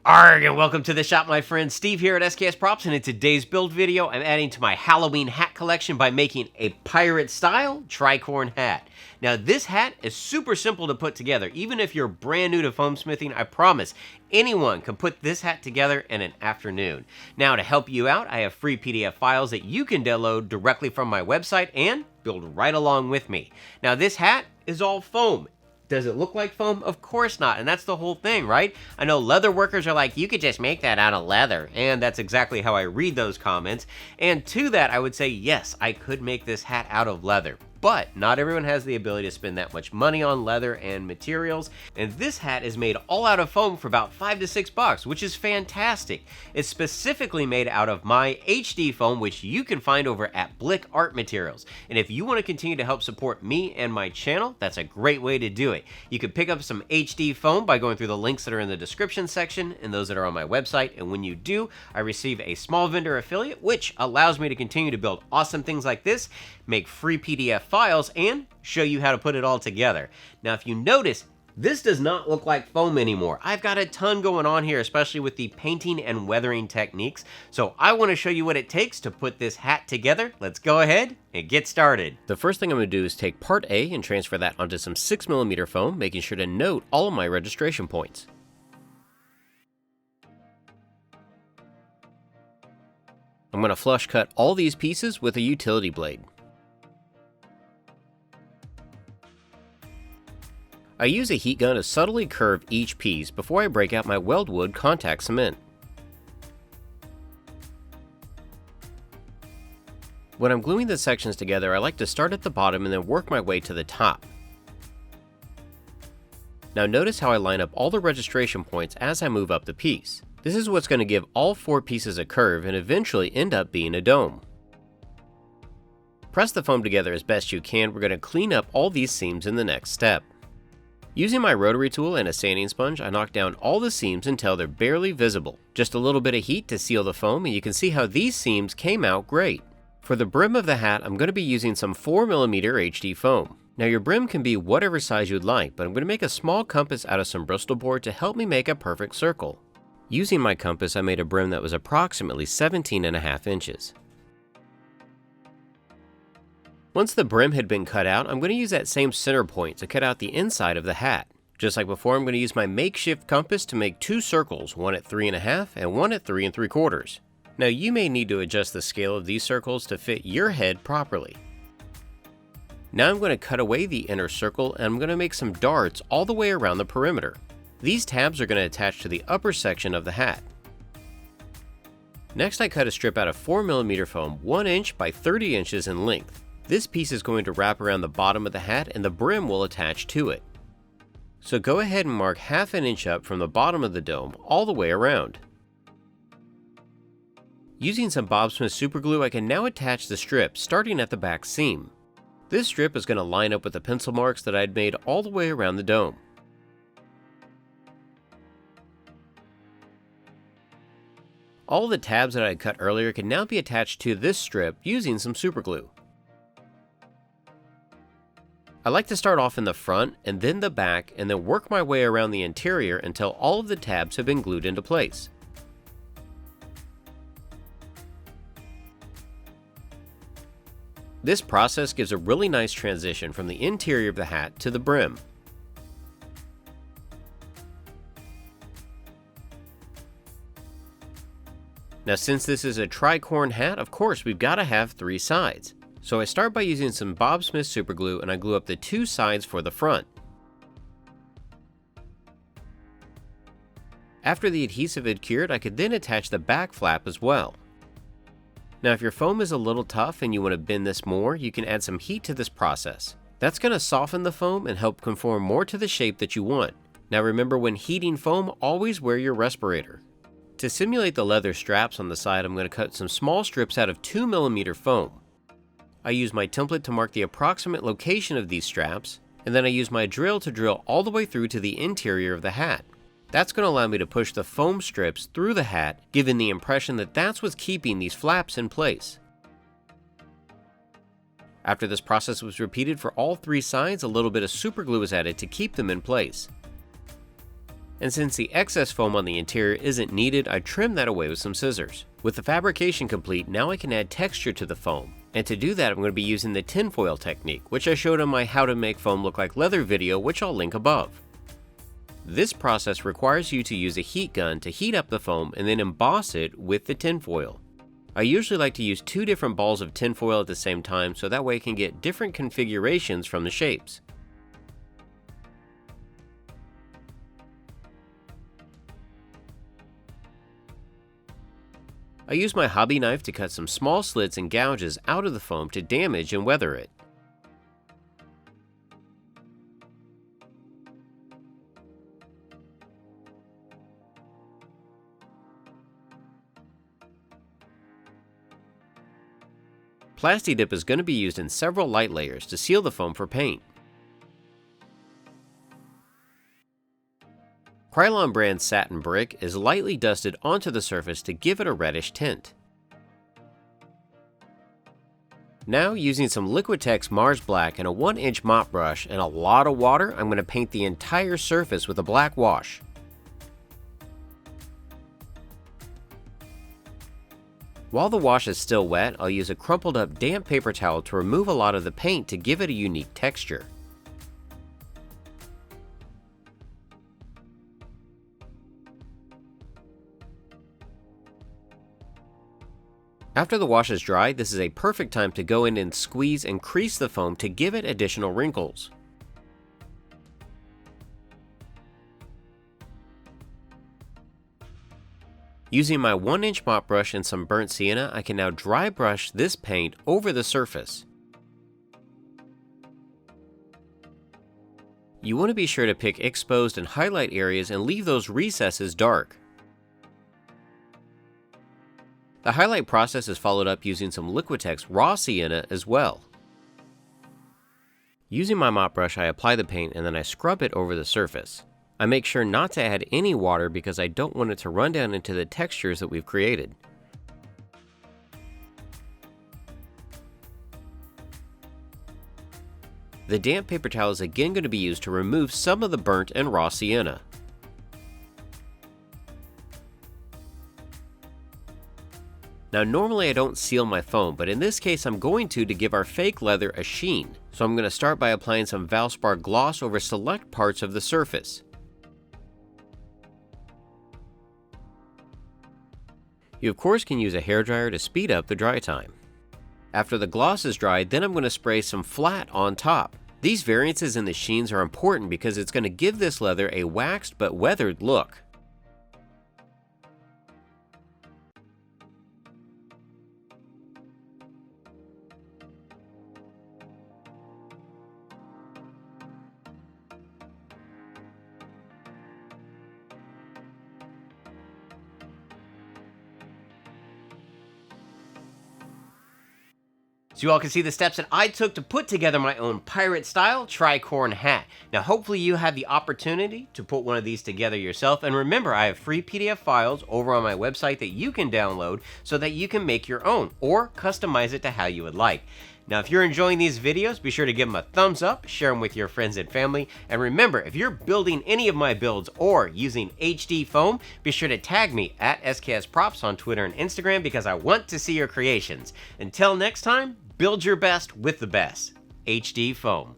Arg, and welcome to the shop, my friend. Steve here at SKS Props, and in today's build video, I'm adding to my Halloween hat collection by making a pirate-style tricorn hat. Now, this hat is super simple to put together. Even if you're brand new to foam smithing, I promise anyone can put this hat together in an afternoon. Now, to help you out, I have free PDF files that you can download directly from my website and build right along with me. Now, this hat is all foam. Does it look like foam? Of course not, and that's the whole thing, right? I know leather workers are like, you could just make that out of leather, and that's exactly how I read those comments. And to that, I would say, yes, I could make this hat out of leather. But not everyone has the ability to spend that much money on leather and materials, and this hat is made all out of foam for about $5 to $6, which is fantastic. It's specifically made out of my HD foam, which you can find over at Blick Art Materials. And if you want to continue to help support me and my channel, that's a great way to do it. You can pick up some HD foam by going through the links that are in the description section and those that are on my website, and when you do, I receive a small vendor affiliate, which allows me to continue to build awesome things like this, make free PDF files, and show you how to put it all together. Now, if you notice, this does not look like foam anymore. I've got a ton going on here, especially with the painting and weathering techniques. So I want to show you what it takes to put this hat together. Let's go ahead and get started. The first thing I'm going to do is take part A and transfer that onto some 6mm foam, making sure to note all of my registration points. I'm going to flush cut all these pieces with a utility blade. I use a heat gun to subtly curve each piece before I break out my weldwood contact cement. When I'm gluing the sections together, I like to start at the bottom and then work my way to the top. Now notice how I line up all the registration points as I move up the piece. This is what's going to give all 4 pieces a curve and eventually end up being a dome. Press the foam together as best you can. We're going to clean up all these seams in the next step. Using my rotary tool and a sanding sponge, I knock down all the seams until they're barely visible. Just a little bit of heat to seal the foam, and you can see how these seams came out great. For the brim of the hat, I'm going to be using some 4mm HD foam. Now your brim can be whatever size you'd like, but I'm going to make a small compass out of some Bristol board to help me make a perfect circle. Using my compass, I made a brim that was approximately 17.5 inches. Once the brim had been cut out, I'm going to use that same center point to cut out the inside of the hat. Just like before, I'm going to use my makeshift compass to make 2 circles, one at 3.5 and one at 3 3/4. Now you may need to adjust the scale of these circles to fit your head properly. Now I'm going to cut away the inner circle and I'm going to make some darts all the way around the perimeter. These tabs are going to attach to the upper section of the hat. Next, I cut a strip out of 4mm foam 1 inch by 30 inches in length. This piece is going to wrap around the bottom of the hat and the brim will attach to it. So go ahead and mark 1/2 inch up from the bottom of the dome all the way around. Using some Bob Smith super glue, I can now attach the strip starting at the back seam. This strip is going to line up with the pencil marks that I'd made all the way around the dome. All the tabs that I had cut earlier can now be attached to this strip using some super glue. I like to start off in the front and then the back and then work my way around the interior until all of the tabs have been glued into place. This process gives a really nice transition from the interior of the hat to the brim. Now since this is a tricorn hat, of course we've got to have 3 sides. So I start by using some Bob Smith super glue and I glue up the 2 sides for the front. After the adhesive had cured, I could then attach the back flap as well. Now if your foam is a little tough and you want to bend this more, you can add some heat to this process. That's going to soften the foam and help conform more to the shape that you want. Now remember, when heating foam, always wear your respirator. To simulate the leather straps on the side, I'm going to cut some small strips out of 2mm foam. I use my template to mark the approximate location of these straps, and then I use my drill to drill all the way through to the interior of the hat. That's going to allow me to push the foam strips through the hat, giving the impression that that's what's keeping these flaps in place. After this process was repeated for all 3 sides, a little bit of super glue was added to keep them in place. And since the excess foam on the interior isn't needed, I trimmed that away with some scissors. With the fabrication complete, now I can add texture to the foam. And to do that, I'm going to be using the tinfoil technique, which I showed on my How to Make Foam Look Like Leather video, which I'll link above. This process requires you to use a heat gun to heat up the foam and then emboss it with the tinfoil. I usually like to use 2 different balls of tinfoil at the same time, so that way I can get different configurations from the shapes. I use my hobby knife to cut some small slits and gouges out of the foam to damage and weather it. Plasti-Dip is going to be used in several light layers to seal the foam for paint. Krylon brand satin brick is lightly dusted onto the surface to give it a reddish tint. Now, using some Liquitex Mars Black and a 1-inch mop brush and a lot of water, I'm going to paint the entire surface with a black wash. While the wash is still wet, I'll use a crumpled up damp paper towel to remove a lot of the paint to give it a unique texture. After the wash is dry, this is a perfect time to go in and squeeze and crease the foam to give it additional wrinkles. Using my 1-inch mop brush and some burnt sienna, I can now dry brush this paint over the surface. You want to be sure to pick exposed and highlight areas and leave those recesses dark. The highlight process is followed up using some Liquitex raw sienna as well. Using my mop brush, I apply the paint and then I scrub it over the surface. I make sure not to add any water because I don't want it to run down into the textures that we've created. The damp paper towel is again going to be used to remove some of the burnt and raw sienna. Now normally I don't seal my foam, but in this case I'm going to give our fake leather a sheen. So I'm going to start by applying some Valspar gloss over select parts of the surface. You of course can use a hairdryer to speed up the dry time. After the gloss is dried, then I'm going to spray some flat on top. These variances in the sheens are important because it's going to give this leather a waxed but weathered look. So you all can see the steps that I took to put together my own pirate style tricorn hat. Now hopefully you have the opportunity to put one of these together yourself, and remember I have free PDF files over on my website that you can download so that you can make your own or customize it to how you would like. Now if you're enjoying these videos, be sure to give them a thumbs up, share them with your friends and family, and remember if you're building any of my builds or using HD foam, be sure to tag me at SKSProps on Twitter and Instagram because I want to see your creations. Until next time, build your best with the best. HD Foam.